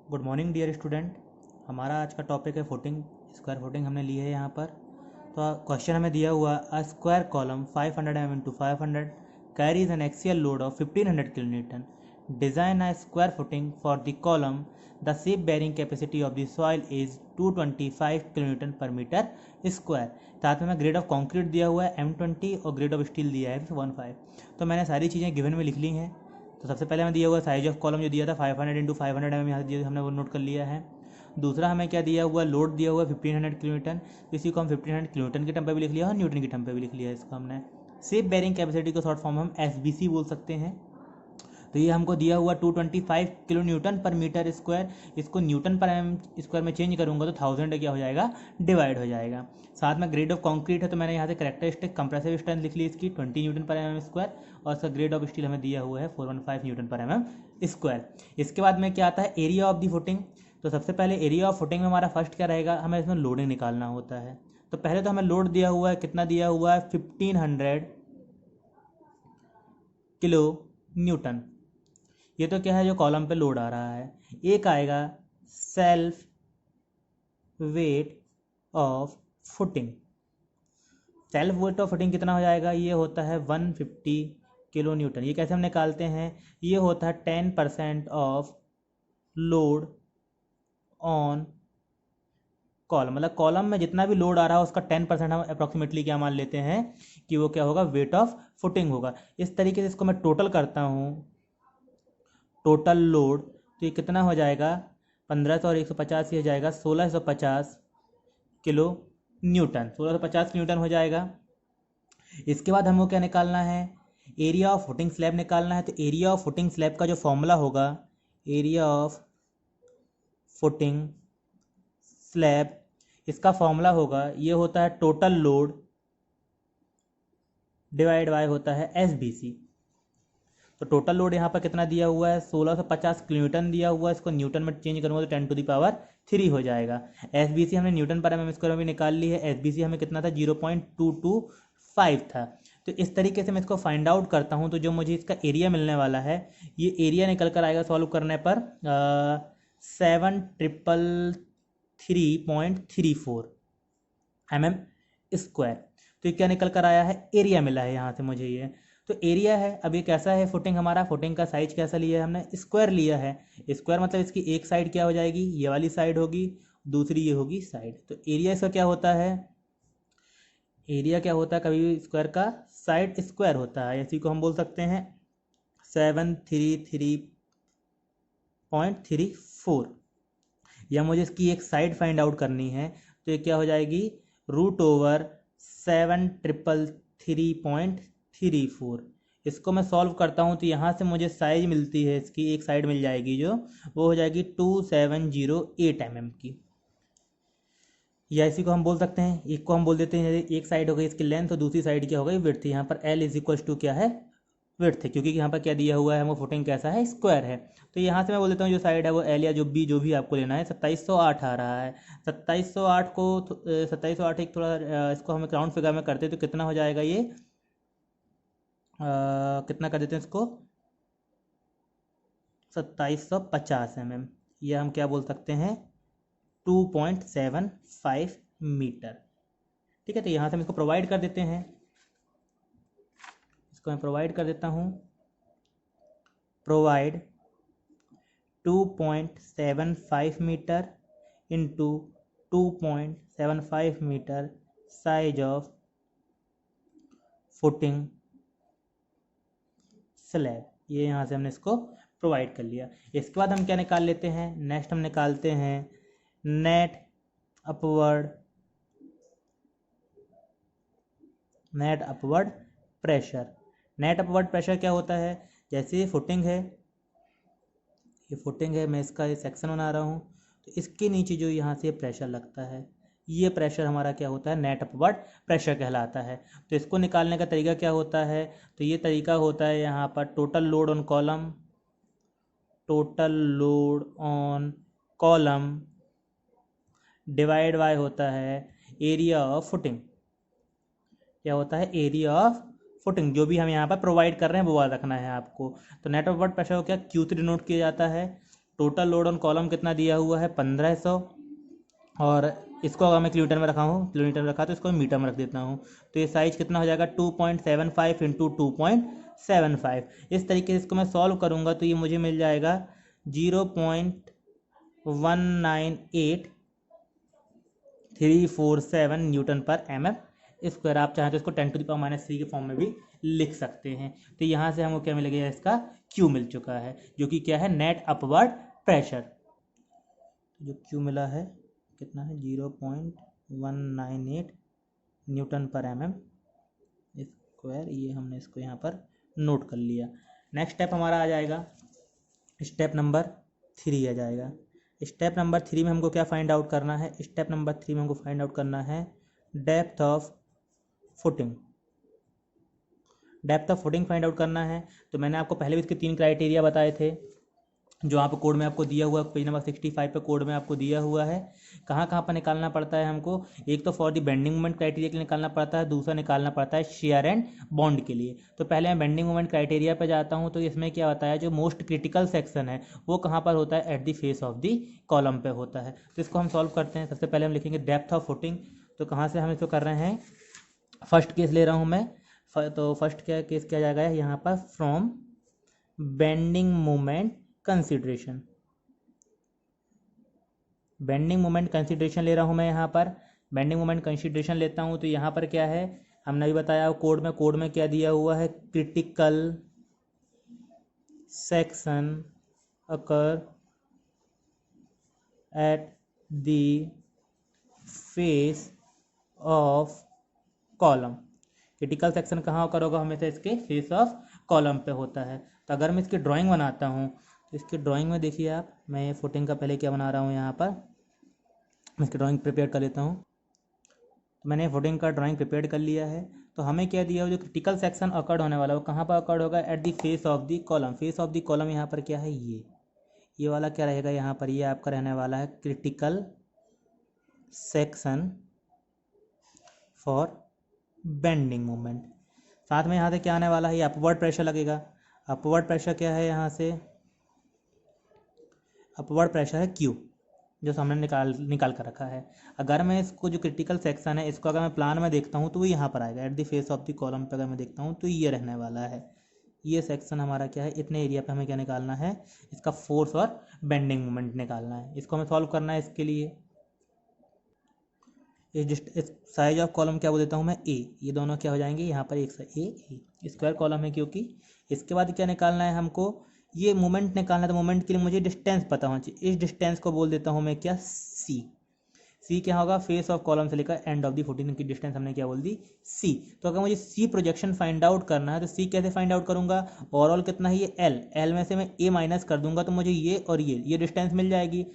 Good morning dear student. हमारा आज का टॉपिक है फुटिंग। स्क्वायर फुटिंग हमने ली है यहाँ पर। तो क्वेश्चन हमें दिया हुआ a square column 500 mm into 500 carries an axial load of 1500 kN. Design a square footing for the column. The shape bearing capacity of the soil is 225 kN per meter square. साथ में grade of concrete दिया हुआ है M20 और grade of steel दिया है 15। तो मैंने सारी चीज़ें गिवन में लिख ली हैं। तो सबसे पहले हमें दिया हुआ साइज ऑफ कॉलम जो दिया था 500 इंटू 500 mm यहाँ से हमने वो नोट कर लिया है। दूसरा हमें क्या दिया हुआ, लोड दिया हुआ 1500 किलोन्यूटन। इसी को हम 1500 किलोन्यूटन के टर्म पे भी लिख लिया और न्यूटन के टर्म पे भी लिख लिया इसको हमने। शेप बेरिंग कैपेसिटी को शॉर्ट फॉर्म हम SBC बोल सकते हैं। तो ये हमको दिया हुआ 225 किलो न्यूटन पर मीटर स्क्वायर। इसको न्यूटन पर एम स्क्वायर में चेंज करूंगा तो 1000 क्या हो जाएगा, डिवाइड हो जाएगा। साथ में ग्रेड ऑफ कंक्रीट है तो मैंने यहाँ से करेक्टरिस्टिक कंप्रेसिव स्ट्रेंथ लिख ली इसकी 20 न्यूटन पर एम स्क्वायर, और इसका ग्रेड ऑफ स्टील हमें दिया हुआ है 415 न्यूटन पर एम स्क्वायर। इसके बाद में क्या आता है, एरिया ऑफ दी फुटिंग। तो सबसे पहले एरिया ऑफ फुटिंग में हमारा फर्स्ट क्या रहेगा, हमें इसमें लोडिंग निकालना होता है। तो पहले तो हमें लोड दिया हुआ है, कितना दिया हुआ है, 1500 किलो न्यूटन। ये तो क्या है, जो कॉलम पे लोड आ रहा है। एक आएगा self weight of footing. Self weight of footing कितना हो जाएगा, ये होता है 150 किलो न्यूटन। ये कैसे हम निकालते हैं, ये होता है 10% ऑफ लोड ऑन कॉलम। मतलब कॉलम में जितना भी लोड आ रहा है उसका 10% हम अप्रॉक्सीमेटली क्या मान लेते हैं कि वो क्या होगा, वेट ऑफ फुटिंग होगा। इस तरीके से इसको मैं टोटल करता हूँ, टोटल लोड, तो ये कितना हो जाएगा, 1500 और 150 ये हो जाएगा 1650 किलो न्यूटन। 1650 न्यूटन हो जाएगा। इसके बाद हमको क्या निकालना है, एरिया ऑफ फुटिंग स्लैब निकालना है। तो एरिया ऑफ फुटिंग स्लैब का जो फॉर्मूला होगा, एरिया ऑफ फुटिंग स्लैब, इसका फॉर्मूला होगा, ये होता है टोटल लोड डिवाइड बाय होता है SBC। तो टोटल लोड यहाँ पर कितना दिया हुआ है, 1650 किलोन्यूटन दिया हुआ है। इसको न्यूटन में चेंज करूँगा तो 10⁻³ हो जाएगा। SBC हमने न्यूटन पर एम स्क्वायर में भी निकाल ली है। SBC हमें कितना था, 0.225 था। तो इस तरीके से मैं इसको फाइंड आउट करता हूँ। तो जो मुझे इसका एरिया मिलने वाला है, ये एरिया निकल कर आएगा सॉल्व करने पर 7333.34 mm स्क्वायर। तो ये क्या निकल कर आया है, एरिया मिला है यहाँ से मुझे ये। तो एरिया है। अब ये कैसा है फुटिंग हमारा, फुटिंग का साइज कैसा लिया है हमने, स्क्वायर लिया है। स्क्वायर मतलब इसकी एक साइड क्या हो जाएगी, ये वाली साइड होगी, दूसरी ये होगी साइड। तो एरिया इसका क्या होता है, एरिया क्या होता है, कभी भी स्क्वायर का साइड स्क्वायर होता है। इसी को हम बोल सकते हैं 733.34। या मुझे इसकी एक साइड फाइंड आउट करनी है, तो ये क्या हो जाएगी, √733.34। इसको मैं सॉल्व करता हूँ तो यहाँ से मुझे साइज मिलती है, इसकी एक साइड मिल जाएगी जो वो हो जाएगी 2708 mm की। या इसी को हम बोल सकते हैं, एक को हम बोल देते हैं, एक साइड हो गई इसकी लेंथ और दूसरी साइड क्या हो गई, विड्थ। यहाँ पर L = क्या है, विड्थ है, क्योंकि यहाँ पर क्या दिया हुआ है, वो फुटिंग कैसा है, स्क्वायर है। तो यहाँ से मैं बोल देता हूँ जो साइड है वो L या जो भी आपको लेना है, 2708 आ रहा है। 2708 को 2708 एक थोड़ा इसको हमें राउंड फिगर में करते तो कितना हो जाएगा ये, कितना कर देते हैं इसको, 2750 mm। ये हम क्या बोल सकते हैं, 2.75 मीटर। ठीक है। तो यहाँ से हम इसको प्रोवाइड कर देते हैं, इसको मैं प्रोवाइड कर देता हूँ, provide 2.75 metre into 2.75 metre size of footing slab. ये यहाँ से हमने इसको प्रोवाइड कर लिया। इसके बाद हम क्या निकाल लेते हैं, नेक्स्ट हम निकालते हैं net upward pressure. Net upward pressure क्या होता है, जैसे ये फुटिंग है, ये फुटिंग है, मैं इसका ये सेक्शन बना रहा हूँ, तो इसके नीचे जो यहाँ से प्रेशर लगता है, ये प्रेशर हमारा क्या होता है, नेट अपवर्ड प्रेशर कहलाता है। तो इसको निकालने का तरीका क्या होता है, तो ये तरीका होता है यहाँ पर total load on column, total load on column divide by होता है एरिया ऑफ फुटिंग। क्या होता है, एरिया ऑफ फुटिंग। जो भी हम यहाँ पर प्रोवाइड कर रहे हैं वो वाला रखना है आपको। तो नेट अपवर्ड प्रेशर को क्या Q3 नोट किया जाता है, टोटल लोड ऑन कॉलम कितना दिया हुआ है 1500, और इसको अगर मैं किलोमीटर में रखा हूँ, किलोमीटर में रखा तो इसको मीटर में रख देता हूँ, तो ये साइज कितना हो जाएगा 2.75 इंटू 2.75। इस तरीके से इसको मैं सॉल्व करूँगा तो ये मुझे मिल जाएगा 0.198347 न्यूटन पर mm स्क्वायर। आप चाहें तो इसको 10⁻³ के फॉर्म में भी लिख सकते हैं। तो यहाँ से हमको क्या मिल गया, इसका Q मिल चुका है, जो कि क्या है, नेट अपवर्ड प्रेशर। जो Q मिला है कितना है 0.198 न्यूटन पर mm स्क्वायर। ये हमने इसको यहाँ पर नोट कर लिया। नेक्स्ट स्टेप हमारा आ जाएगा स्टेप नंबर 3 आ जाएगा। स्टेप नंबर 3 में हमको क्या फाइंड आउट करना है, स्टेप नंबर 3 में हमको फाइंड आउट करना है depth of footing. Depth of footing find out करना है। तो मैंने आपको पहले भी इसके 3 क्राइटेरिया बताए थे, जो यहाँ पर कोड में आपको दिया हुआ, पेज नंबर 65 पे कोड में आपको दिया हुआ है। कहाँ कहाँ पर निकालना पड़ता है हमको, एक तो for the bending moment criteria के लिए निकालना पड़ता है, दूसरा निकालना पड़ता है शेयर एंड बॉन्ड के लिए। तो पहले मैं बेंडिंग मोमेंट क्राइटेरिया पे जाता हूँ। तो इसमें क्या होता है, जो मोस्ट क्रिटिकल सेक्शन है वो कहाँ पर होता है, at the face of the column पे होता है। तो इसको हम सॉल्व करते हैं। सबसे पहले हम लिखेंगे डेप्थ ऑफ फुटिंग। तो कहाँ से हम इसको कर रहे हैं, फर्स्ट केस ले रहा हूँ मैं। तो फर्स्ट क्या केस क्या जाएगा यहाँ पर, from bending moment consideration. Bending moment consideration ले रहा हूँ मैं यहाँ पर। बेंडिंग मोमेंट कंसिडरेशन लेता हूँ तो यहाँ पर क्या है, हमने भी बताया कोड में क्या दिया हुआ है, critical section occur at the face of column. Critical section कहाँ अकर होगा, हमेशा इसके फेस ऑफ कॉलम पे होता है। तो अगर मैं इसकी ड्राइंग बनाता हूँ तो इसकी ड्राइंग में देखिए आप, मैं ये फुटिंग का पहले क्या बना रहा हूँ यहाँ पर, मैं इसकी ड्राइंग प्रिपेयर कर लेता हूँ। तो मैंने फुटिंग का ड्राइंग प्रिपेयर कर लिया है। तो हमें क्या दिया हो, जो क्रिटिकल सेक्शन अकर्ड होने वाला है वो कहाँ पर अकर्ड होगा, at the face of the column. Face of the column यहाँ पर क्या है, ये वाला क्या रहेगा यहाँ पर, ये आपका रहने वाला है critical section for bending moment. साथ में यहाँ से क्या आने वाला है, ये अपवर्ड प्रेशर लगेगा। अपवर्ड प्रेशर क्या है, यहाँ से अपवर्ड प्रेशर है Q, जो हमने निकाल कर रखा है। अगर मैं इसको, जो क्रिटिकल सेक्शन है इसको अगर मैं प्लान में देखता हूँ तो वो यहाँ पर आएगा, at the face of the column पे अगर मैं देखता हूँ तो ये रहने वाला है। ये सेक्शन हमारा क्या है, इतने एरिया पे हमें क्या निकालना है, इसका फोर्स और बेंडिंग मोमेंट निकालना है। इसको हमें सॉल्व करना है। इसके लिए इस साइज ऑफ कॉलम क्या बोल देता हूँ मैं, A। ये दोनों क्या हो जाएंगे यहाँ पर, एक से A स्क्वायर कॉलम है क्योंकि। इसके बाद क्या निकालना है हमको, ये मोमेंट निकालना है। तो मोमेंट के लिए मुझे डिस्टेंस पता होना चाहिए। इस डिस्टेंस को बोल देता हूँ मैं क्या, C। C क्या होगा, फेस ऑफ कॉलम से लेकर एंड ऑफ दी फुटिंग की डिस्टेंस हमने क्या बोल दी, C। तो अगर मुझे C प्रोजेक्शन फाइंड आउट करना है तो C कैसे फाइंड आउट करूँगा, ओवरऑल कितना है ये L में से मैं A माइनस कर दूंगा तो मुझे ये और ये डिस्टेंस मिल जाएगी।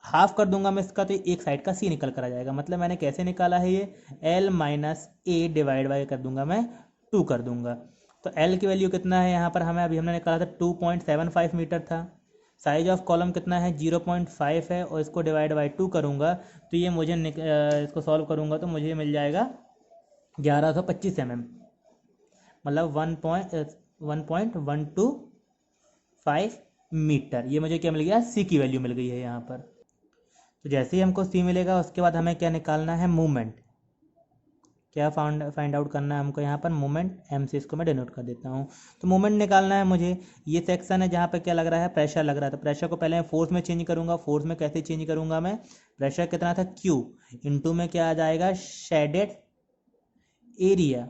हाफ कर दूंगा मैं इसका तो एक साइड का C निकल कर आ जाएगा। मतलब मैंने कैसे निकाला है, ये L minus A divide by कर दूंगा मैं 2 कर दूंगा। तो L की वैल्यू कितना है यहाँ पर, हमने निकाला था 2.75 मीटर था। साइज ऑफ कॉलम कितना है 0.5 है, और इसको डिवाइड बाई 2 करूँगा तो ये मुझे इसको सॉल्व करूँगा तो मुझे मिल जाएगा 1125 mm, मतलब 1.125 मीटर। ये मुझे क्या मिल गया, C की वैल्यू मिल गई है यहाँ पर। तो जैसे ही हमको C मिलेगा उसके बाद हमें क्या निकालना है, मूवमेंट। क्या फाइंड आउट करना है हमको यहाँ पर, मूवमेंट। M से इसको मैं डिनोट कर देता हूँ। तो मूवमेंट निकालना है मुझे। ये सेक्शन है जहाँ पे क्या लग रहा है, प्रेशर लग रहा है। तो प्रेशर को पहले मैं फोर्स में चेंज करूँगा। फोर्स में कैसे चेंज करूँगा मैं, प्रेशर कितना था Q इंटू में क्या आ जाएगा, शेडेड एरिया,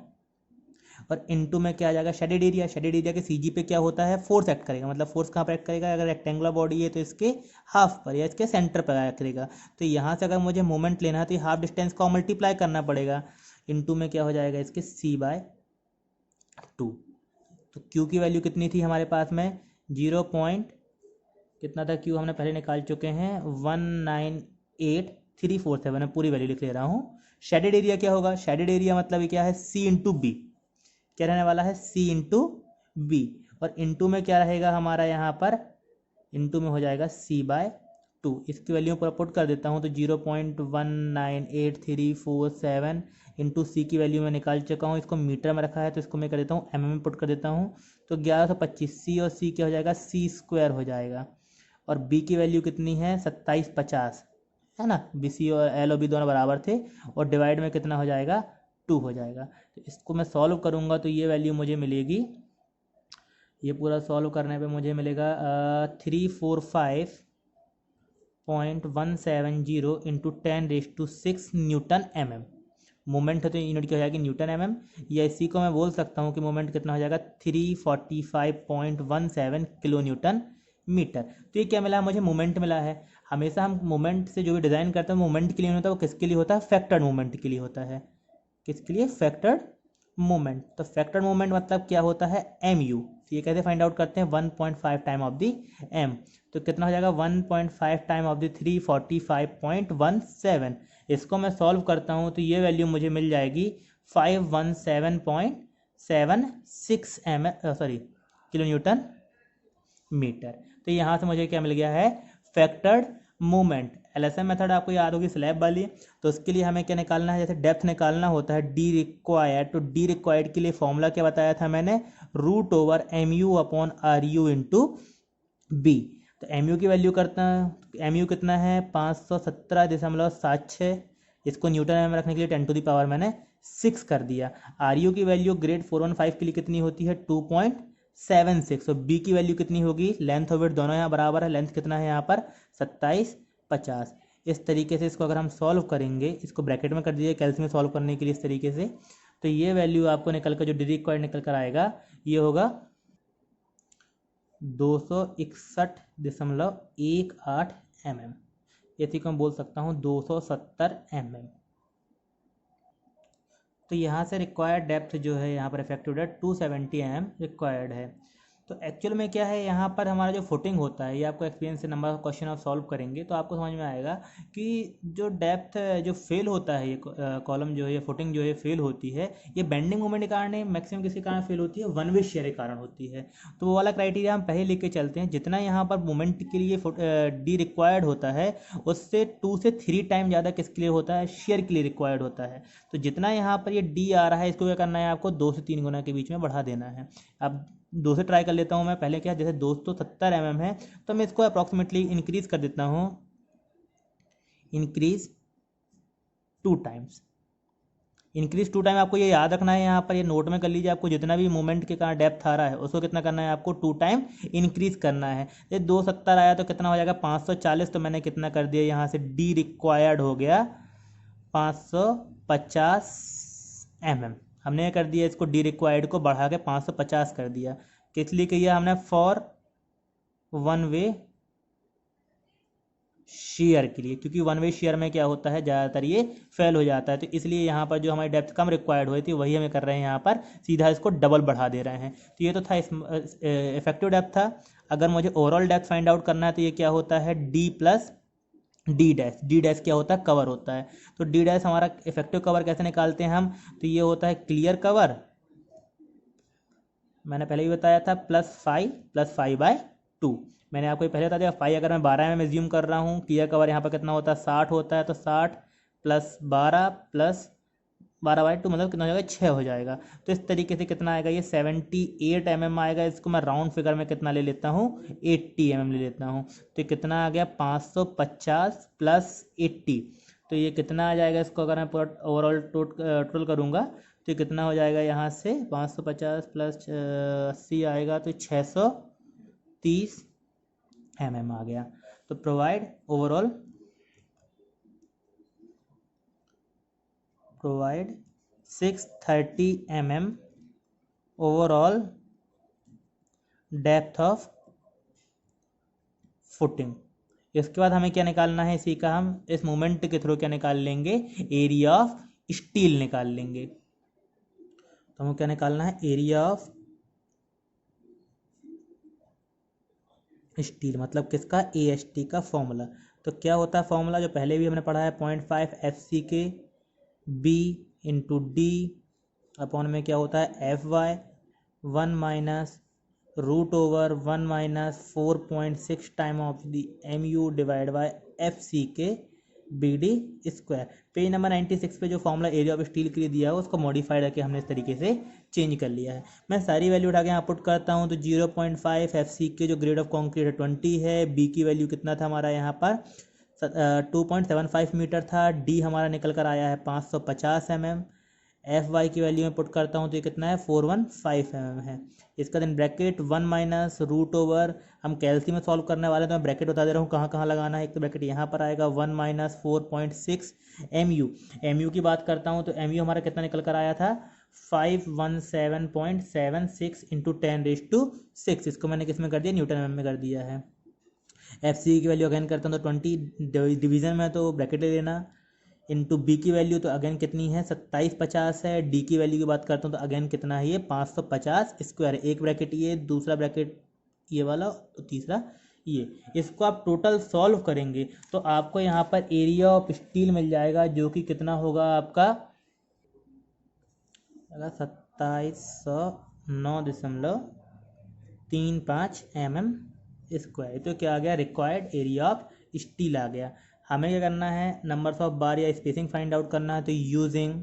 और इनटू में क्या आ जाएगा, शेडेड एरिया। शेडेड एरिया के CG पे क्या होता है, फोर्स एक्ट करेगा। मतलब फोर्स कहाँ पर एक्ट करेगा, अगर रेक्टेंगुलर बॉडी है तो इसके हाफ पर या इसके सेंटर पर एक्ट करेगा। तो यहाँ से अगर मुझे मोमेंट लेना है तो हाफ डिस्टेंस को मल्टीप्लाई करना पड़ेगा। इनटू में क्या हो जाएगा, इसके C/2। तो Q की वैल्यू कितनी थी हमारे पास में, 0. कितना था Q, हमने पहले निकाल चुके हैं 198,347। मैं पूरी वैल्यू लिख ले रहा हूँ। शेडेड एरिया क्या होगा, शेडेड एरिया मतलब क्या है, C इंटू बी। क्या रहने वाला है, C इंटू बी। और इंटू में क्या रहेगा हमारा यहाँ पर, इंटू में हो जाएगा C/2। इसकी वैल्यू पर पुट कर देता हूँ तो 0.198,347 इंटू C की वैल्यू मैं निकाल चुका हूँ। इसको मीटर में रखा है तो इसको मैं कर देता हूँ mm में पुट कर देता हूँ। तो 1125 C और C क्या हो जाएगा, C² हो जाएगा। और बी की वैल्यू कितनी है 2750, है ना। बी सी और एल और बी दोनों बराबर थे, और डिवाइड में कितना हो जाएगा 2 हो जाएगा। तो इसको मैं सॉल्व करूँगा तो ये वैल्यू मुझे मिलेगी, ये पूरा सॉल्व करने पे मुझे मिलेगा 345.170 इंटू 10⁶ न्यूटन mm। मोमेंट है तो यूनिट क्या हो जाएगी न्यूटन mm, या इसी को मैं बोल सकता हूँ कि मोमेंट कितना हो जाएगा 345.17 किलो न्यूटन मीटर। तो ये क्या मिला मुझे, मोमेंट मिला है। हमेशा हम मोमेंट से जो भी डिज़ाइन करते हैं मोमेंट के लिए नहीं होता, वो किसके लिए होता है, फैक्टर्ड मोमेंट के लिए होता है। किसके लिए, फैक्टर्ड मोमेंट। तो फैक्टर्ड मोमेंट मतलब क्या होता है, एम यू। तो ये कैसे फाइंड आउट करते हैं, 1.5 टाइम ऑफ दी एम। तो कितना हो जाएगा 1.5 टाइम ऑफ दी 345.17। इसको मैं सॉल्व करता हूँ तो ये वैल्यू मुझे मिल जाएगी 517.76 किलो न्यूटन मीटर। तो यहाँ से मुझे क्या मिल गया है, फैक्टर्ड मोमेंट। एलएसएम मेथड आपको याद होगी स्लैब वाली, तो उसके लिए हमें क्या निकालना है, जैसे डेप्थ निकालना होता है डी रिक्वायर्ड, तो डी रिक्वायर्ड के लिए फॉर्मूला क्या बताया था मैंने, √/mu/RU इंटू बी। तो एम यू की वैल्यू करता है, एम यू कितना है 517.76, इसको न्यूटन में रखने के लिए 10⁻⁶ मैंने 6 कर दिया। आर यू की वैल्यू ग्रेड 415 के लिए कितनी होती है 2.76, और बी की वैल्यू कितनी होगी, लेंथ और विड्थ दोनों यहाँ बराबर है, लेंथ कितना है यहाँ पर 2750। इस तरीके से इसको अगर हम सॉल्व करेंगे, इसको ब्रैकेट में कर दीजिए कैल्सियम सॉल्व करने के लिए इस तरीके से, तो ये वैल्यू आपको निकल कर जो डी रिक्वायर्ड निकल कर आएगा ये होगा 261.18 mm। इसी को मैं बोल सकता हूँ 270 mm। तो यहाँ से रिक्वायर्ड डेप्थ जो है यहाँ पर इफेक्टिव डेप्थ 270 mm रिक्वायर्ड है। तो एक्चुअल में क्या है यहाँ पर हमारा जो फुटिंग होता है, ये आपको एक्सपीरियंस से नंबर क्वेश्चन आप सॉल्व करेंगे तो आपको समझ में आएगा कि जो डेप्थ जो फेल होता है, ये कॉलम जो है, ये फुटिंग जो है फेल होती है, ये बेंडिंग मोमेंट के कारण मैक्सिमम किसके कारण फेल होती है, वन वे शेयर के कारण होती है। तो वो वाला क्राइटेरिया हम पहले लेके चलते हैं, जितना यहाँ पर मोमेंट के लिए डी रिक्वायर्ड होता है उससे 2 से 3 टाइम ज़्यादा किसके लिए होता है, शेयर के लिए रिक्वायर्ड होता है। तो जितना यहाँ पर ये डी आ रहा है इसको क्या करना है, आपको 2 से 3 गुना के बीच में बढ़ा देना है। अब 2 से ट्राई कर लेता हूँ मैं, पहले क्या, जैसे 270 mm है तो मैं इसको अप्रॉक्सीमेटली इंक्रीज कर देता हूँ, इंक्रीज 2 टाइम्स। इंक्रीज 2 टाइम आपको ये याद रखना है, यहाँ पर ये नोट में कर लीजिए, आपको जितना भी मूवमेंट के कारण डेप्थ आ रहा है उसको कितना करना है, आपको 2 टाइम इंक्रीज करना है। ये 270 आया तो कितना हो जाएगा 540, तो मैंने कितना कर दिया यहाँ से, डी रिक्वायर्ड हो गया 550 mm। हमने कर दिया इसको डी रिक्वायर्ड को बढ़ा के 550 कर दिया, किस लिए किया हमने, फॉर वन वे शेयर के लिए, क्योंकि वन वे शेयर में क्या होता है ज़्यादातर ये फेल हो जाता है। तो इसलिए यहाँ पर जो हमारी डेप्थ कम रिक्वायर्ड हुई थी वही हमें कर रहे हैं, यहाँ पर सीधा इसको डबल बढ़ा दे रहे हैं। तो ये तो था इफेक्टिव डेप्थ था। अगर मुझे ओवरऑल डेप्थ फाइंड आउट करना है तो ये क्या होता है, D plus D dash. D dash क्या होता है, कवर होता है। तो डी डैश हमारा इफेक्टिव कवर कैसे निकालते हैं हम, तो ये होता है क्लियर कवर, मैंने पहले ही बताया था, +5 मैंने आपको पहले बता दिया। 5 अगर मैं 12 में ज्यूम कर रहा हूँ, क्लियर कवर यहाँ पर कितना होता है 60 होता है, तो 60 + 12 मतलब कितना हो जाएगा 6 हो जाएगा। तो इस तरीके से कितना आएगा, ये 78 mm आएगा। इसको मैं राउंड फिगर में कितना ले लेता हूँ, 80 mm ले लेता हूँ। तो ये कितना आ गया 550 + 80, तो ये कितना आ जाएगा, इसको अगर मैं पूरा ओवरऑल टोटल करूँगा तो ये कितना हो जाएगा, यहाँ से 550 + 80 आएगा तो 630 mm आ गया। तो provide 630 mm overall depth of footing. इसके बाद हमें क्या निकालना है, इसी का हम इस मोमेंट के थ्रू क्या निकाल लेंगे, एरिया ऑफ स्टील निकाल लेंगे। तो हमें क्या निकालना है, एरिया ऑफ स्टील, मतलब किसका, AST का फॉर्मूला। तो क्या होता है फॉर्मूला, जो पहले भी हमने पढ़ा है, 0.5 FCK B into D upon में क्या होता है FY 1 - √1 - 4.6 time of the MU divide by FCK BD square. Page number 96 पे जो फॉर्मूला एरिया ऑफ स्टील के लिए दिया है उसको मॉडिफाई करके हमने इस तरीके से चेंज कर लिया है। मैं सारी वैल्यू उठा के यहाँ पुट करता हूँ तो 0.5 FC के जो ग्रेड ऑफ कॉन्क्रीट है 20 है, बी की वैल्यू कितना था हमारा यहाँ पर 2.75 मीटर था, डी हमारा निकल कर आया है 550 mm, एफ वाई की वैल्यू में पुट करता हूँ तो ये कितना है 415 है। इसका दिन ब्रैकेट 1 माइनस रूट ओवर, हम कैलसी में सॉल्व करने वाले हैं तो मैं ब्रैकेट बता दे रहा हूँ कहाँ कहाँ लगाना है। एक तो ब्रैकेट यहाँ पर आएगा 1 माइनस 4.6 एम यू की बात करता हूँ तो एम यू हमारा कितना निकल कर आया था 517.76 इंटू 10⁻6। इसको मैंने किस में कर दिया, न्यूटन एम में कर दिया है। एफ सी की वैल्यू अगेन करता हूँ तो 20 डिवीजन में तो ब्रैकेट ले लेना, इंटू बी की वैल्यू तो अगेन कितनी है 2750 है, डी की वैल्यू की बात करता हूँ तो अगेन कितना है ये 550 स्क्वायर। एक ब्रैकेट ये, दूसरा ब्रैकेट ये वाला, तो तीसरा ये। इसको आप टोटल सॉल्व करेंगे तो आपको यहाँ पर एरिया ऑफ स्टील मिल जाएगा जो कि कितना होगा आपका 2709.35 mm स्क्वायर। तो क्या आ गया, रिक्वायर्ड एरिया ऑफ स्टील आ गया। हमें क्या करना है, नंबर्स ऑफ बार या स्पेसिंग फाइंड आउट करना है तो यूजिंग,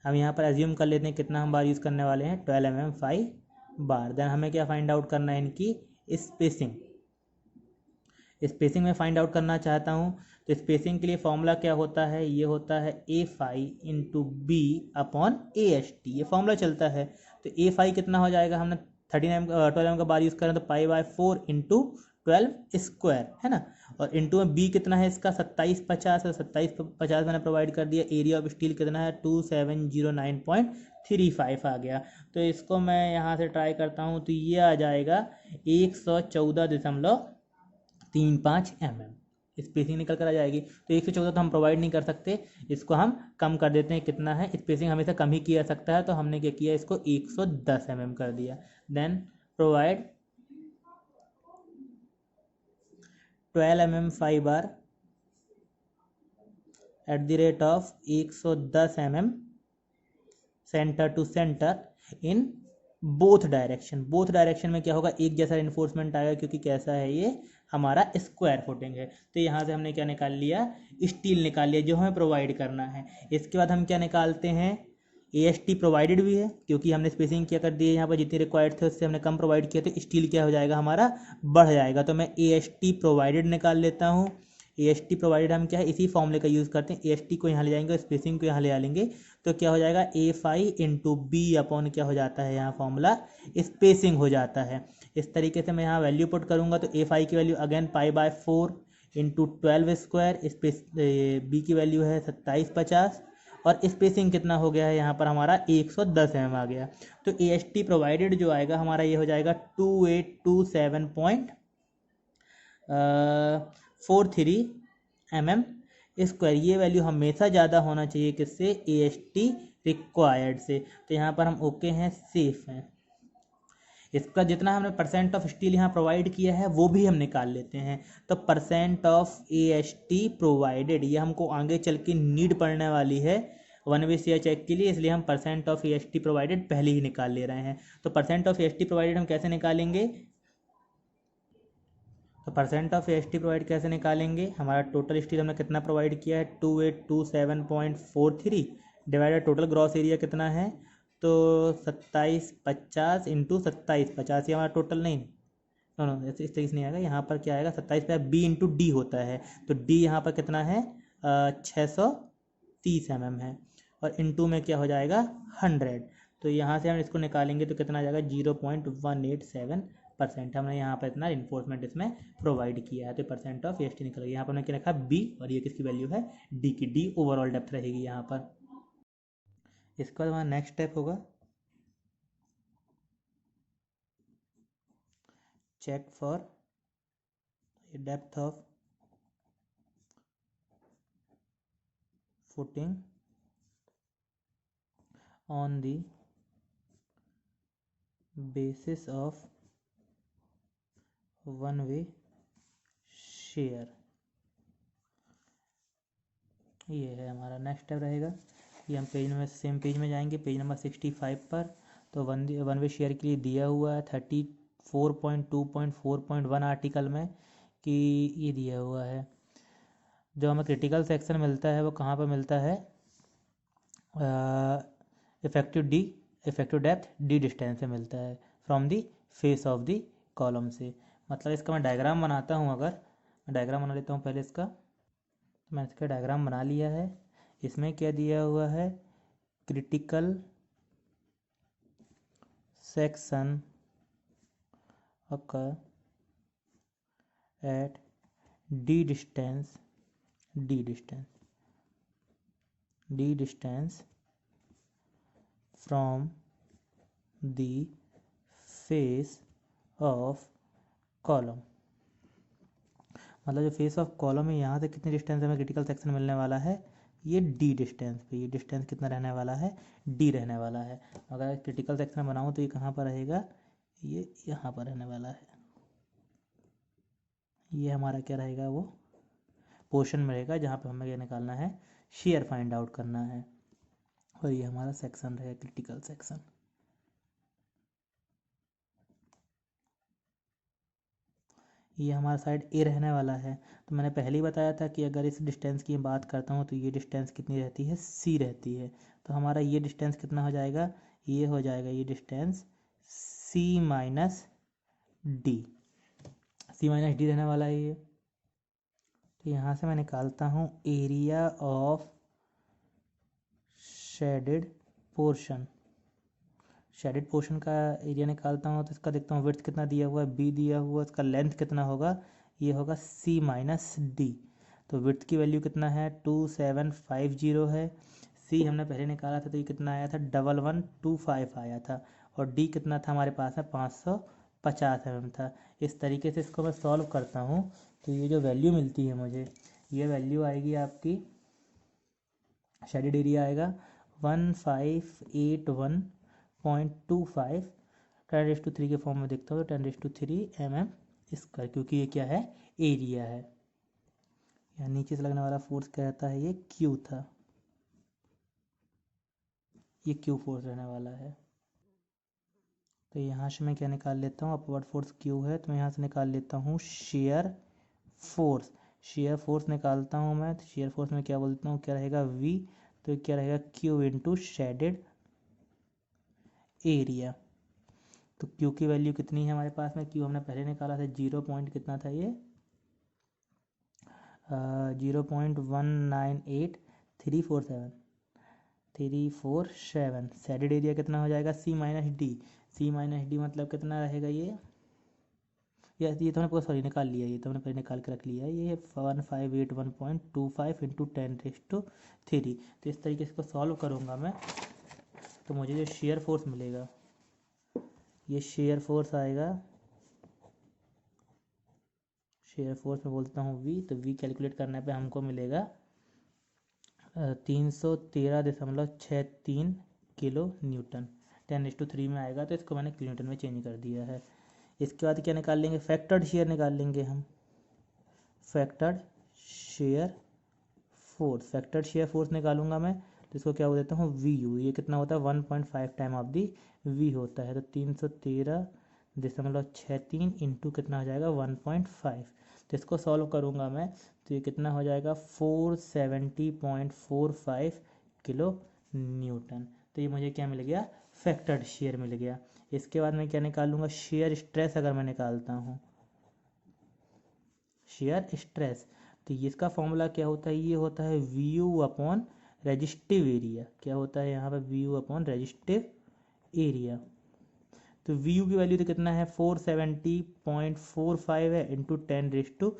हम यहाँ पर एज्यूम कर लेते हैं कितना हम बार यूज़ करने वाले हैं 12 mm 5 बार। देन हमें क्या फाइंड आउट करना है, इनकी स्पेसिंग। स्पेसिंग में फाइंड आउट करना चाहता हूँ तो स्पेसिंग के लिए फॉर्मूला क्या होता है, ये होता है A5 into B upon AST, ये फॉर्मूला चलता है। तो A5 कितना हो जाएगा, हमने 12 mm का बार यूज़ करें तो π/4 इंटू 12 स्क्वायर है ना, और इंटू में बी कितना है इसका 2750 है, 2750 मैंने प्रोवाइड कर दिया। एरिया ऑफ स्टील कितना है 2709.35 आ गया। तो इसको मैं यहाँ से ट्राई करता हूँ तो ये आ जाएगा 114.35 mm स्पेसिंग निकल कर आ जाएगी। तो 114 तो हम प्रोवाइड नहीं कर सकते, इसको हम कम कर देते हैं। कितना है, स्पेसिंग हमेशा कम ही किया जा सकता है तो हमने क्या किया, इसको 110 mm कर दिया। Then provide 12 mm 5 bar at the rate of 110 mm centre to centre in both direction. Both direction में क्या होगा, एक जैसा इन्फोर्समेंट आएगा क्योंकि कैसा है ये हमारा स्क्वायर फुटिंग है। तो यहाँ से हमने क्या निकाल लिया, स्टील निकाल लिया जो हमें प्रोवाइड करना है। इसके बाद हम क्या निकालते हैं, AST प्रोवाइडेड भी है क्योंकि हमने स्पेसिंग क्या कर दी है, यहाँ पर जितनी रिक्वायर्ड थे उससे हमने कम प्रोवाइड किया तो स्टील क्या हो जाएगा हमारा बढ़ जाएगा। तो मैं AST प्रोवाइडेड निकाल लेता हूँ। AST प्रोवाइडेड हम क्या है, इसी फॉर्मूले का यूज़ करते हैं। AST को यहाँ ले जाएंगे और स्पेसिंग को यहाँ ले आएंगे तो क्या हो जाएगा A5 इंटू बी अपॉन क्या हो जाता है, यहाँ फॉर्मूला स्पेसिंग हो जाता है। इस तरीके से मैं यहाँ वैल्यू पुट करूँगा तो A5 की value again π/4 into 12 square, space B की वैल्यू है 2750 और स्पेसिंग कितना हो गया है यहाँ पर हमारा 110 mm आ गया। तो AST प्रोवाइडेड जो आएगा हमारा ये हो जाएगा 2827.43 mm स्क्वायर। ये वैल्यू हमेशा ज़्यादा होना चाहिए किससे, AST रिक्वायर्ड से। तो यहाँ पर हम ओके हैं, सेफ हैं। इसका जितना हमने परसेंट ऑफ स्टील यहाँ प्रोवाइड किया है वो भी हम निकाल लेते हैं। तो परसेंट ऑफ AST प्रोवाइडेड, ये हमको आगे चल के नीड पड़ने वाली है 1 वे शेयर चेक के लिए, इसलिए हम परसेंट ऑफ AST प्रोवाइडेड पहले ही निकाल ले रहे हैं। तो परसेंट ऑफ AST प्रोवाइडेड हम कैसे निकालेंगे, तो परसेंट ऑफ AST प्रोवाइड कैसे निकालेंगे, हमारा टोटल स्टील हमने कितना प्रोवाइड किया है 2827.43 डिवाइडेड टोटल ग्रॉस एरिया कितना है, तो 2750 इंटू 2750, ये हमारा टोटल नहीं, नो नो ऐसे इस तरीके से नहीं आएगा। यहाँ पर क्या आएगा 2750 बी इंटू डी होता है, तो डी यहाँ पर कितना है 630 mm है और इंटू में क्या हो जाएगा 100। तो यहाँ से हम इसको निकालेंगे तो कितना आ जाएगा 0.187%। हमने यहाँ पर इतना इन्फोर्समेंट इसमें प्रोवाइड किया है तो परसेंट ऑफ AST निकल गया। यहाँ पर हमने क्या रखा बी और ये किसकी वैल्यू है डी की, डी ओवरऑल डेप्थ रहेगी यहाँ पर। इसके बाद हमारा नेक्स्ट स्टेप होगा check for depth of footing on the basis of one way shear। ये है हमारा नेक्स्ट स्टेप रहेगा। ये हम पेज नंबर सेम पेज में जाएंगे, पेज नंबर 65 पर। तो वन वे शेयर के लिए दिया हुआ है 34.2.4.1 आर्टिकल में कि ये दिया हुआ है जो हमें क्रिटिकल सेक्शन मिलता है वो कहाँ पर मिलता है, इफेक्टिव डेप्थ डी डिस्टेंस से मिलता है from the face of the column से। मतलब इसका मैं डायग्राम बनाता हूँ, अगर मैं डायग्राम बना लेता हूँ पहले इसका। तो मैंने इसका डायग्राम बना लिया है। इसमें क्या दिया हुआ है, critical section occur at d distance from the face of column। मतलब जो फेस ऑफ कॉलम है यहाँ से कितनी डिस्टेंस हमें क्रिटिकल सेक्शन मिलने वाला है, ये डी डिस्टेंस पे। ये डिस्टेंस कितना रहने वाला है, डी रहने वाला है। अगर क्रिटिकल सेक्शन बनाऊँ तो ये कहाँ पर रहेगा, ये यहाँ पर रहने वाला है। ये हमारा क्या रहेगा, वो पोर्शन में रहेगा जहाँ पे हमें क्या निकालना है, शेयर फाइंड आउट करना है। और ये हमारा सेक्शन रहेगा क्रिटिकल सेक्शन। ये हमारा साइड ए रहने वाला है। तो मैंने पहले ही बताया था कि अगर इस डिस्टेंस की बात करता हूँ तो ये डिस्टेंस कितनी रहती है, सी रहती है। तो हमारा ये डिस्टेंस कितना हो जाएगा, ये हो जाएगा ये डिस्टेंस सी माइनस डी। सी माइनस डी रहने वाला है ये। तो यहाँ से मैं निकालता हूँ area of shaded portion. Shaded portion का एरिया निकालता हूँ तो इसका देखता हूँ विड्थ कितना दिया हुआ है, बी दिया हुआ है। इसका लेंथ कितना होगा, ये होगा सी माइनस डी। तो विड्थ की वैल्यू कितना है, 2750 है। सी हमने पहले निकाला था तो ये कितना आया था, 1125 आया था। और डी कितना था हमारे पास में, 550 था। इस तरीके से इसको मैं सॉल्व करता हूँ तो ये जो वैल्यू मिलती है मुझे, ये वैल्यू आएगी आपकी, शेडेड एरिया आएगा 1581.25। 10⁻³ के फॉर्म में देखता हूँ तो 10⁻³ mm², क्योंकि ये क्या है, एरिया है। यहाँ नीचे से लगने वाला फोर्स क्या रहता है, ये क्यू था, ये क्यू फोर्स रहने वाला है। तो यहाँ से मैं क्या निकाल लेता हूँ, अपवर्ड फोर्स क्यू है तो मैं यहाँ से निकाल लेता हूँ शेयर फोर्स। शेयर फोर्स निकालता हूँ मैं, तो शेयर फोर्स में क्या बोलता हूँ, क्या रहेगा वी। तो क्या रहेगा क्यू इंटू शेडेड एरिया। तो क्यू की वैल्यू कितनी है हमारे पास में, क्यू हमने पहले निकाला था 0 पॉइंट कितना था ये, 0.198347। शेडेड एरिया कितना हो जाएगा, सी माइनस डी। सी माइनस डी मतलब कितना रहेगा ये तो हमने पूरा सॉरी निकाल लिया, ये तो हमने पहले निकाल के रख लिया है। ये 1581.25 इंटू 10⁻³ तो इस तरीके से इसको सॉल्व करूँगा मैं तो मुझे जो शेयर फोर्स मिलेगा, ये शेयर फोर्स आएगा, शेयर फोर्स में बोलता हूँ वी। तो वी कैलकुलेट करने पे हमको मिलेगा 313.63 किलो न्यूटन। 10⁻³ में आएगा तो इसको मैंने किलो न्यूटन में चेंज कर दिया है। इसके बाद क्या निकाल लेंगे, फैक्टर्ड शेयर निकाल लेंगे हम। फैक्टर्ड शेयर फोर्स निकालूंगा मैं तो इसको क्या बोल देता हूँ वी यू। ये कितना होता है, 1.5 टाइम ऑफ दी वी होता है। तो 313.63 इंटू कितना हो जाएगा 1.5। तो इसको सॉल्व करूँगा मैं तो ये कितना हो जाएगा 470.45 किलो न्यूटन। तो ये मुझे क्या मिल गया, फैक्टर्ड शेयर मिल गया। इसके बाद मैं क्या निकालूंगा, शेयर स्ट्रेस अगर मैं निकालता हूँ, शेयर स्ट्रेस तो ये इसका फॉर्मूला क्या होता है, ये होता है V U upon resistive area. क्या होता है यहाँ पर, V U upon resistive area. तो वी यू की वैल्यू तो कितना है 470.45 है इंटू 10⁻³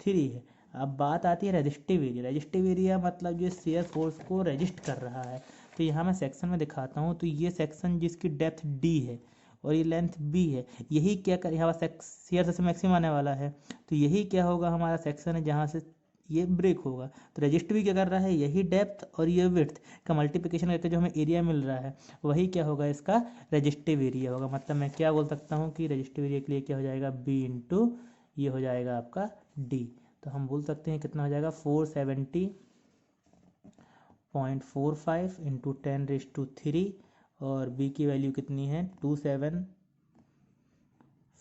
है। अब बात आती है रेजिस्टिव एरिया। रेजिस्टिव एरिया मतलब जो शेयर फोर्स को रेजिस्ट कर रहा है। तो यहाँ मैं सेक्शन में दिखाता हूँ तो ये सेक्शन जिसकी डेप्थ डी है और ये लेंथ बी है, यही क्या कर यहाँ पर शेयर से मैक्सिमम आने वाला है। तो यही क्या होगा, हमारा सेक्शन है जहाँ से ये ब्रेक होगा। तो रेजिस्टिव क्या कर रहा है, यही डेप्थ और ये विड्थ का मल्टीप्लिकेशन करके जो हमें एरिया मिल रहा है वही क्या होगा, इसका रेजिस्टिव एरिया होगा। मतलब मैं क्या बोल सकता हूँ कि रेजिस्टिव एरिया के लिए क्या हो जाएगा, बी इंटू ये हो जाएगा आपका डी। तो हम बोल सकते हैं कितना हो जाएगा 470.45 इंटू 10⁻³ और बी की वैल्यू कितनी है 2750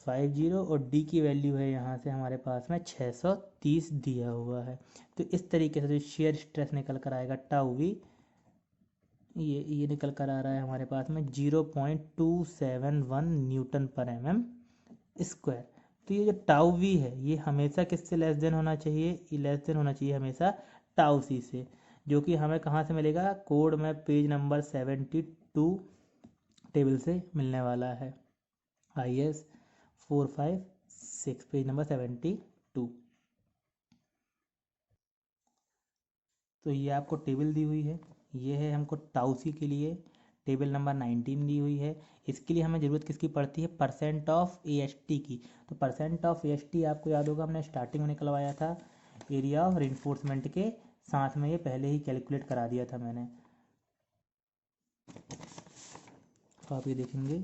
50 और डी की वैल्यू है यहाँ से हमारे पास में 630 दिया हुआ है। तो इस तरीके से जो शेयर स्ट्रेस निकल कर आएगा टाउ वी, ये निकल कर आ रहा है हमारे पास में 0.271 न्यूटन पर एम स्क्वायर। तो ये जो टाउ वी है ये हमेशा किससे लेस देन होना चाहिए, ये लेस देन होना चाहिए हमेशा टाउ सी से, जो कि हमें कहाँ से मिलेगा, कोड में पेज नंबर 72 टेबल से मिलने वाला है, IS 456 पेज नंबर 72। तो ये आपको टेबल दी हुई है, ये है हमको टाउ सी के लिए टेबल नंबर 19 दी हुई है। इसके लिए हमें ज़रूरत किसकी पड़ती है, परसेंट ऑफ AST की। तो परसेंट ऑफ AST आपको याद होगा हमने स्टार्टिंग में निकलवाया था एरिया ऑफ रिइंफोर्समेंट के साथ में, ये पहले ही कैलकुलेट करा दिया था मैंने। तो आप ये देखेंगे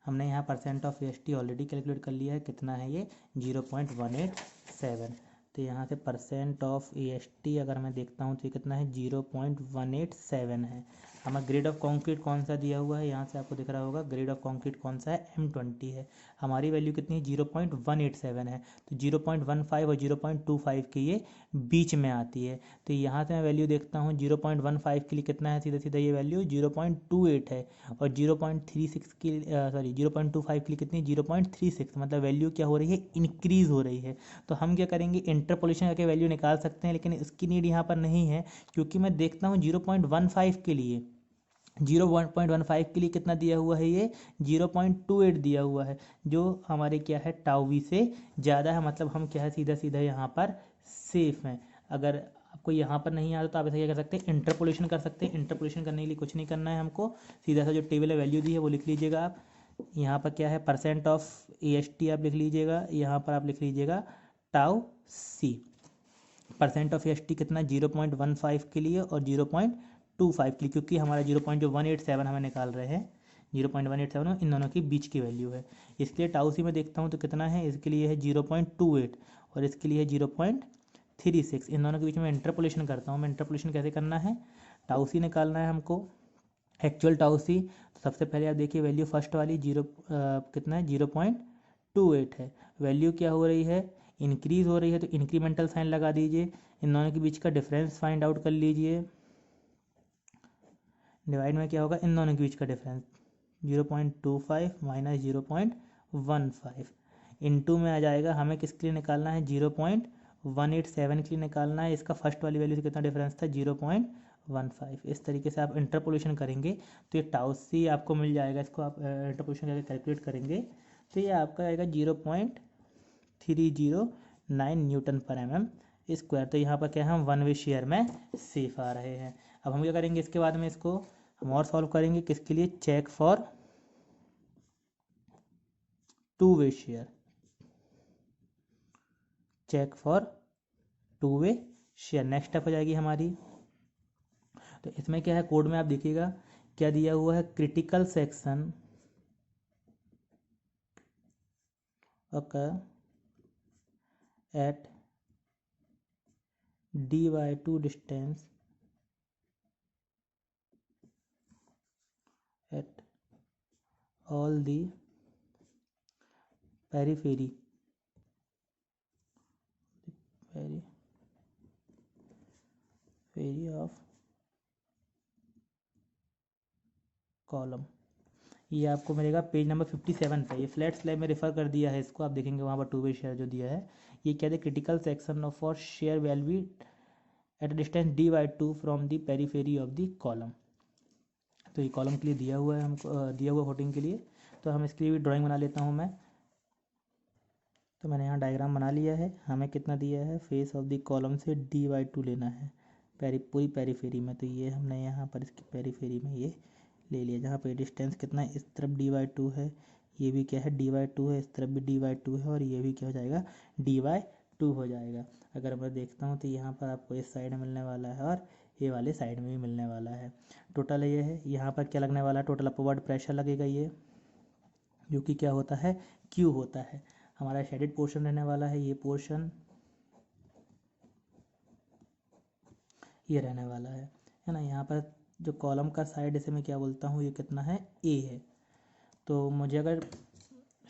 हमने यहाँ percent of AST already calculate कर लिया है, कितना है ये 0.187। तो यहाँ से परसेंट ऑफ AST अगर मैं देखता हूँ तो ये कितना है 0.187 है। हमें ग्रेड ऑफ कंक्रीट कौन सा दिया हुआ है, यहाँ से आपको दिख रहा होगा ग्रेड ऑफ कंक्रीट कौन सा है, M20 है। हमारी वैल्यू कितनी है 0.187 है। तो 0.15 और 0.25 के ये बीच में आती है। तो यहाँ से मैं वैल्यू देखता हूँ 0.15 के लिए कितना है, सीधा सीधा ये वैल्यू 0.28 है, और 0.36 की 0.25 के लिए कितनी 0.36, मतलब वैल्यू क्या हो रही है, इंक्रीज़ हो रही है। तो हम क्या करेंगे, इंटरपोलेशन करके वैल्यू निकाल सकते हैं, लेकिन इसकी नीड यहाँ पर नहीं है, क्योंकि मैं देखता हूँ 0.15 के लिए 0.15 के लिए कितना दिया हुआ है, ये 0.28 दिया हुआ है, जो हमारे क्या है टाउ वी से ज़्यादा है। मतलब हम क्या है सीधा सीधा यहाँ पर सेफ हैं। अगर आपको यहाँ पर नहीं आता तो आप ऐसा क्या कर सकते हैं, इंटरपोलेशन कर सकते हैं। इंटरपोलेशन करने के लिए कुछ नहीं करना है हमको, सीधा सा जो टेबल है वैल्यू दी है वो लिख लीजिएगा आप। यहाँ पर क्या है परसेंट ऑफ AST आप लिख लीजिएगा, यहाँ पर आप लिख लीजिएगा tau C. Percent of AST कितना 0.15 के लिए और 0.25 के लिए, क्योंकि हमारा 0.187 हमें निकाल रहे हैं, 0.187 इन दोनों के बीच की वैल्यू है। इसके लिए टाउ सी में देखता हूँ तो कितना है, इसके लिए है 0.28 और इसके लिए है 0.36। इन दोनों के बीच में इंटरपोलेशन करता हूँ मैं। इंटरपोलेशन कैसे करना है, टाउ सी निकालना है हमको, एक्चुअल टाउ सी। तो सबसे पहले आप देखिए वैल्यू फर्स्ट वाली कितना है 0.28 है। वैल्यू क्या हो रही है, इंक्रीज हो रही है, तो इंक्रीमेंटल साइन लगा दीजिए। इन दोनों के बीच का डिफरेंस फाइंड आउट कर लीजिए। डिवाइड में क्या होगा, इन दोनों के बीच का डिफरेंस 0.25 माइनस 0.15 इंटू में आ जाएगा। हमें किसके लिए निकालना है 0.187 के लिए निकालना है। इसका फर्स्ट वाली वैल्यू से कितना डिफरेंस था 0.15। इस तरीके से आप इंटरपोलेशन करेंगे तो ये टाउ सी आपको मिल जाएगा। इसको आप इंटरपोलेशन करके कैलकुलेट करेंगे तो ये आपका आएगा 0.309 न्यूटन पर MM स्क्वायर। तो यहाँ पर क्या है, हम वन वे शेयर में सेफ आ रहे हैं। अब हम क्या करेंगे, इसके बाद में इसको हम और सॉल्व करेंगे, किसके लिए, check for two way shear, check for two way shear next step हो जाएगी हमारी। तो इसमें क्या है, कोड में आप देखिएगा क्या दिया हुआ है, critical section okay at D/2 distance at all the periphery of column. ये आपको मिलेगा पेज नंबर 57 पे। ये फ्लैट स्लैब में रेफर कर दिया है इसको, आप देखेंगे वहाँ पर टू वे शेयर जो दिया है। ये क्या है, critical section of for share value at distance D/2 from the periphery of the column. तो ये कॉलम के लिए दिया हुआ है हमको, दिया हुआ फुटिंग के लिए। तो हम इसके लिए भी ड्राइंग बना लेता हूँ मैं। तो मैंने यहाँ डायग्राम बना लिया है। हमें कितना दिया है, फेस ऑफ द कॉलम से D/2 लेना है पूरी पेरीफेरी में। तो ये हमने यहाँ पर इसकी पेरीफेरी में ये ले लिया, जहाँ पे डिस्टेंस कितना है, इस तरफ D/2 है, ये भी क्या है D/2 है, इस तरफ भी D/2 है, और ये भी क्या हो जाएगा D/2 हो जाएगा। अगर मैं देखता हूँ तो यहाँ पर आपको इस साइड मिलने वाला है और ये वाले साइड में भी मिलने वाला है। टोटल ये है, यहाँ पर क्या लगने वाला है, टोटल अपवर्ड प्रेशर लगेगा ये, जो कि क्या होता है Q होता है। हमारा शेडेड पोर्शन रहने वाला है, ये पोर्शन ये रहने वाला है ना। यहाँ पर जो कॉलम का साइड, इसे मैं क्या बोलता हूँ, ये कितना है A है। तो मुझे अगर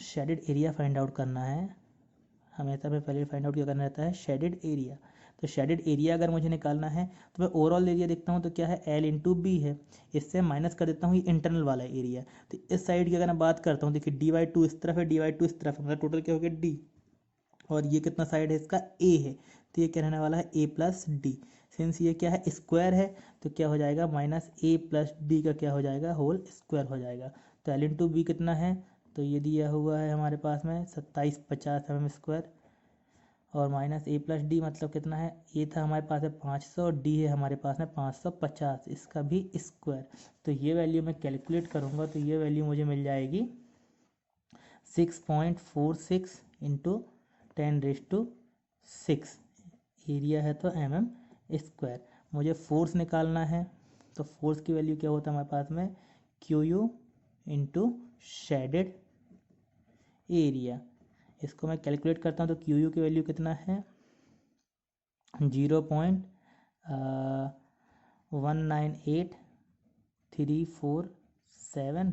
शेडेड एरिया फाइंड आउट करना है। हमेशा में पहले फाइंड आउट क्या करना रहता है, शेडेड एरिया। तो शेडेड एरिया अगर मुझे निकालना है तो मैं ओवरऑल एरिया देखता हूँ तो क्या है, एल इंटू बी है। इससे माइनस कर देता हूँ ये इंटरनल वाला एरिया। तो इस साइड की अगर मैं बात करता हूँ, देखिए dy2 इस तरफ है, dy2 इस तरफ है, मतलब टोटल क्या हो गया डी। और ये कितना साइड है इसका, ए है, तो ये क्या रहने वाला है, ए प्लस डी। सिंस ये क्या है, स्क्वायर है, तो क्या हो जाएगा, माइनस ए प्लस डी का क्या हो जाएगा, होल स्क्वायर हो जाएगा। तो एल इंटू बी कितना है, तो ये दिया हुआ है हमारे पास में 2750 mm²। और माइनस ए प्लस डी मतलब कितना है, ए था हमारे पास है 500, डी है हमारे पास में 550, इसका भी स्क्वायर। तो ये वैल्यू मैं कैलकुलेट करूँगा तो ये वैल्यू मुझे मिल जाएगी 6.46 इंटू 10⁻6। एरिया है तो mm²। मुझे फोर्स निकालना है, तो फोर्स की वैल्यू क्या होता है हमारे पास में, क्यू इंटू शेडेड एरिया। इसको मैं कैलकुलेट करता हूँ तो क्यू की वैल्यू कितना है, 0.198347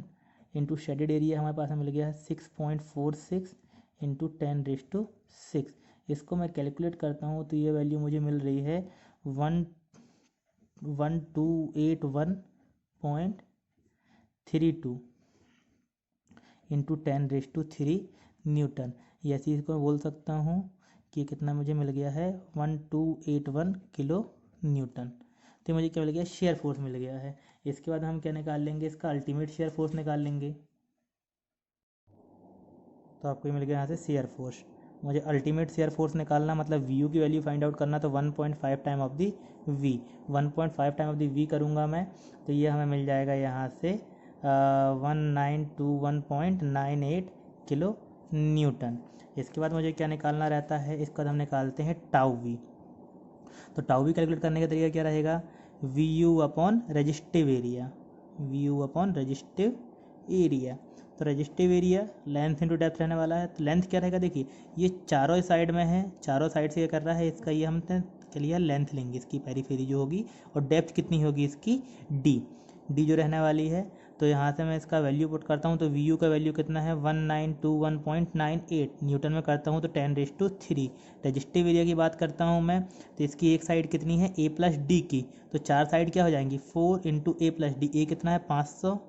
इंटू शेडेड एरिया हमारे पास में मिल गया है 6.46 इंटू 10⁻6। इसको मैं कैलकुलेट करता हूँ तो ये वैल्यू मुझे मिल रही है 1281.32 इंटू 10⁻3 न्यूटन। ये ऐसी इसको मैं बोल सकता हूँ कि कितना मुझे मिल गया है, 1281 किलो न्यूटन। तो मुझे क्या मिल गया, शेयर फोर्स मिल गया है। इसके बाद हम क्या निकाल लेंगे, इसका अल्टीमेट शेयर फोर्स निकाल लेंगे। तो आपको ये मिल गया यहाँ से शेयर फोर्स। मुझे अल्टीमेट शेयर फोर्स निकालना मतलब वी यू की वैल्यू फाइंड आउट करना, तो 1.5 time of the V, 1.5 time of the V करूँगा मैं, तो ये हमें मिल जाएगा यहाँ से 1921.98 किलो न्यूटन। इसके बाद मुझे क्या निकालना रहता है, इसका हम निकालते हैं टाउ वी। तो टाउ वी कैलकुलेट करने का तरीका क्या रहेगा, V U upon resistive area, V U upon resistive area. तो resistive area length into depth रहने वाला है। तो लेंथ क्या रहेगा, देखिए ये चारों साइड में है, चारों साइड से ये कर रहा है, इसका ये हम के लिए लेंथ लेंगे इसकी पेरीफेरी जो होगी, और डेप्थ कितनी होगी इसकी, डी, डी जो रहने वाली है। तो यहाँ से मैं इसका वैल्यू पुट करता हूँ तो वी यू का वैल्यू कितना है, 1921.98 न्यूटन में करता हूँ तो 10⁻3। रजिस्टिव एरिया की बात करता हूँ मैं, तो इसकी एक साइड कितनी है, ए प्लस डी की, तो चार साइड क्या हो जाएंगी, 4 इंटू ए प्लस डी। ए कितना है 500,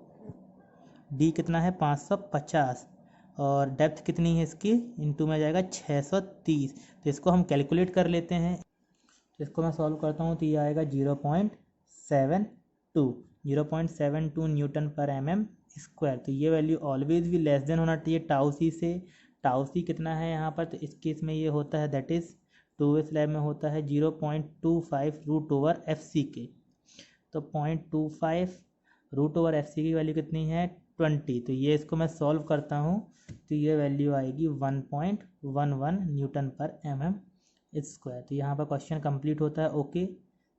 डी कितना है 550, और डेप्थ कितनी है इसकी, इंटू में जाएगा 630। तो इसको हम कैलकुलेट कर लेते हैं। तो इसको मैं सॉल्व करता हूँ तो ये आएगा 0.72 न्यूटन पर mm²। तो ये वैल्यू ऑलवेज भी लेस देन होना चाहिए टाउ सी से। टाउ सी कितना है यहाँ पर, तो इस केस में ये होता है, दैट इज़ 2 स्लैब में होता है 0.25 रूट ओवर एफ सी के। तो 0.25 रूट ओवर एफ सी की वैल्यू कितनी है, 20। तो ये इसको मैं सॉल्व करता हूँ तो ये वैल्यू आएगी 1.11 न्यूटन पर mm²। तो यहाँ पर क्वेश्चन कंप्लीट होता है। ओके,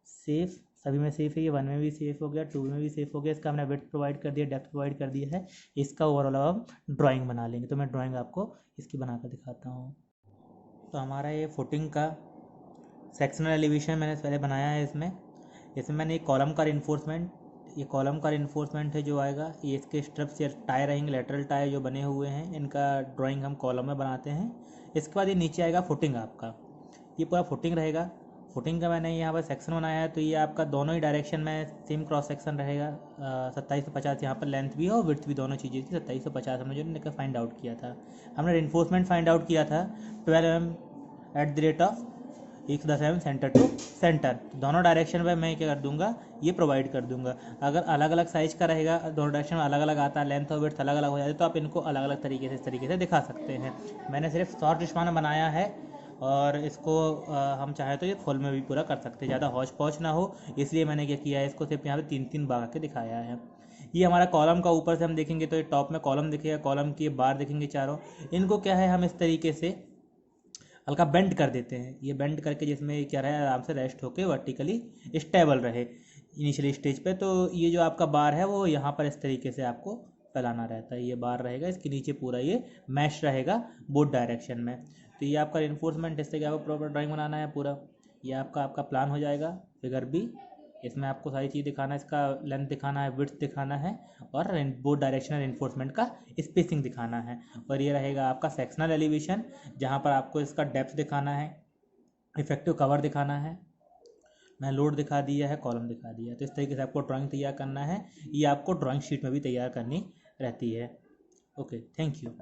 सेफ, सभी में सेफ है, ये 1 में भी सेफ हो गया, 2 में भी सेफ हो गया। इसका हमने विड्थ प्रोवाइड कर दिया, डेप्थ प्रोवाइड कर दिया है। इसका ओवरऑल अब ड्राइंग बना लेंगे, तो मैं ड्राइंग आपको इसकी बना कर दिखाता हूँ। तो हमारा ये फुटिंग का सेक्शनल एलिवेशन मैंने पहले बनाया है। इसमें मैंने एक कॉलम का रिइंफोर्समेंट, ये कॉलम का रिइंफोर्समेंट है जो आएगा, ये इसके स्ट्रप्स या टायर रहेंगे, लेटरल टायर जो बने हुए हैं, इनका ड्राइंग हम कॉलम में बनाते हैं। इसके बाद ये नीचे आएगा फुटिंग, आपका ये पूरा फुटिंग रहेगा। फुटिंग का मैंने यहाँ पर सेक्शन बनाया है, तो ये आपका दोनों ही डायरेक्शन में सेम क्रॉस सेक्शन रहेगा। 2750 यहाँ पर लेंथ भी है और विड्थ भी, दोनों चीज़ें थी। 2750 हमने जो फाइंड आउट किया था, हमने रिइंफोर्समेंट फाइंड आउट किया था 12 mm at the rate of 110 mm centre to centre. दोनों डायरेक्शन में मैं क्या कर दूंगा, ये प्रोवाइड कर दूंगा। अगर अलग अलग साइज का रहेगा, दोनों डायरेक्शन में अलग अलग आता है, लेंथ और विड्थ अलग अलग हो जाती है, तो आप इनको अलग अलग तरीके से इस तरीके से दिखा सकते हैं। मैंने सिर्फ शॉर्ट स्पान बनाया है, और इसको हम चाहे तो ये फुल में भी पूरा कर सकते हैं, ज़्यादा हौच पौच ना हो, इसलिए मैंने क्या किया है, इसको सिर्फ यहाँ पे 3-3 बार के दिखाया है। ये हमारा कॉलम का ऊपर से हम देखेंगे तो ये टॉप में कॉलम दिखेगा, कॉलम की बार दिखेंगे चारों। इनको क्या है, हम इस तरीके से हल्का बेंड कर देते हैं, ये बेंड करके जिसमें क्या रहे, आराम से रेस्ट होके वर्टिकली स्टेबल रहे इनिशियली स्टेज पे। तो ये जो आपका बार है वो यहाँ पर इस तरीके से आपको फैलाना रहता है, ये बार रहेगा, इसके नीचे पूरा ये मैश रहेगा बोथ डायरेक्शन में। तो ये आपका रिइंफोर्समेंट, इससे क्या आपको प्रॉपर ड्राइंग बनाना है पूरा। ये आपका प्लान हो जाएगा फिगर बी इसमें आपको सारी चीज़ दिखाना है, इसका लेंथ दिखाना है, विड्थ दिखाना है और बोथ डायरेक्शनल इन्फोर्समेंट का स्पेसिंग दिखाना है। और ये रहेगा आपका सेक्शनल एलिवेशन, जहाँ पर आपको इसका डेप्थ दिखाना है, इफेक्टिव कवर दिखाना है, मैं लोड दिखा दिया है, कॉलम दिखा दिया है। तो इस तरीके से आपको ड्राइंग तैयार करना है। ये आपको ड्राइंग शीट में भी तैयार करनी रहती है। Okay, thank you.